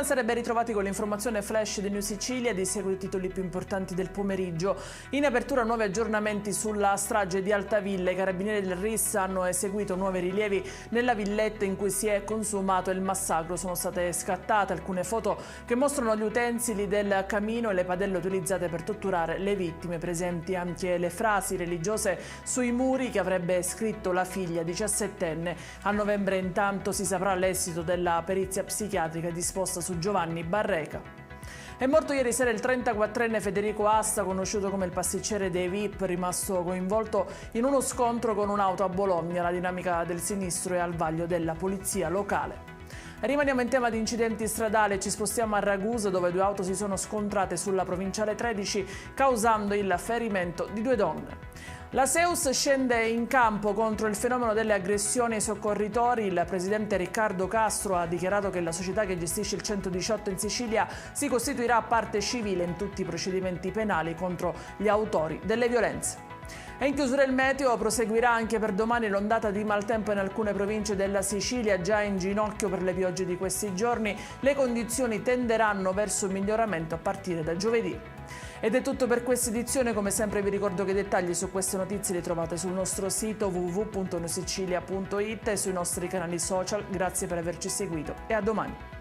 Buonasera, ben ritrovati con l'informazione flash di New Sicilia. Di seguito i titoli più importanti del pomeriggio. In apertura nuovi aggiornamenti sulla strage di Altavilla. I carabinieri del RIS hanno eseguito nuovi rilievi nella villetta in cui si è consumato il massacro. Sono state scattate alcune foto che mostrano gli utensili del camino e le padelle utilizzate per torturare le vittime, presenti anche le frasi religiose sui muri che avrebbe scritto la figlia 17enne. A novembre intanto si saprà l'esito della perizia psichiatrica disposta su Giovanni Barreca. È morto ieri sera il 34enne Federico Asta, conosciuto come il pasticcere dei VIP, rimasto coinvolto in uno scontro con un'auto a Bologna. La dinamica del sinistro è al vaglio della polizia locale. Rimaniamo in tema di incidenti stradali e ci spostiamo a Ragusa, dove due auto si sono scontrate sulla provinciale 13, causando il ferimento di due donne. La Seus scende in campo contro il fenomeno delle aggressioni ai soccorritori. Il presidente Riccardo Castro ha dichiarato che la società che gestisce il 118 in Sicilia si costituirà parte civile in tutti i procedimenti penali contro gli autori delle violenze. E in chiusura il meteo, proseguirà anche per domani l'ondata di maltempo in alcune province della Sicilia, già in ginocchio per le piogge di questi giorni. Le condizioni tenderanno verso un miglioramento a partire da giovedì. Ed è tutto per questa edizione. Come sempre vi ricordo che i dettagli su queste notizie li trovate sul nostro sito www.newsicilia.it e sui nostri canali social. Grazie per averci seguito e a domani.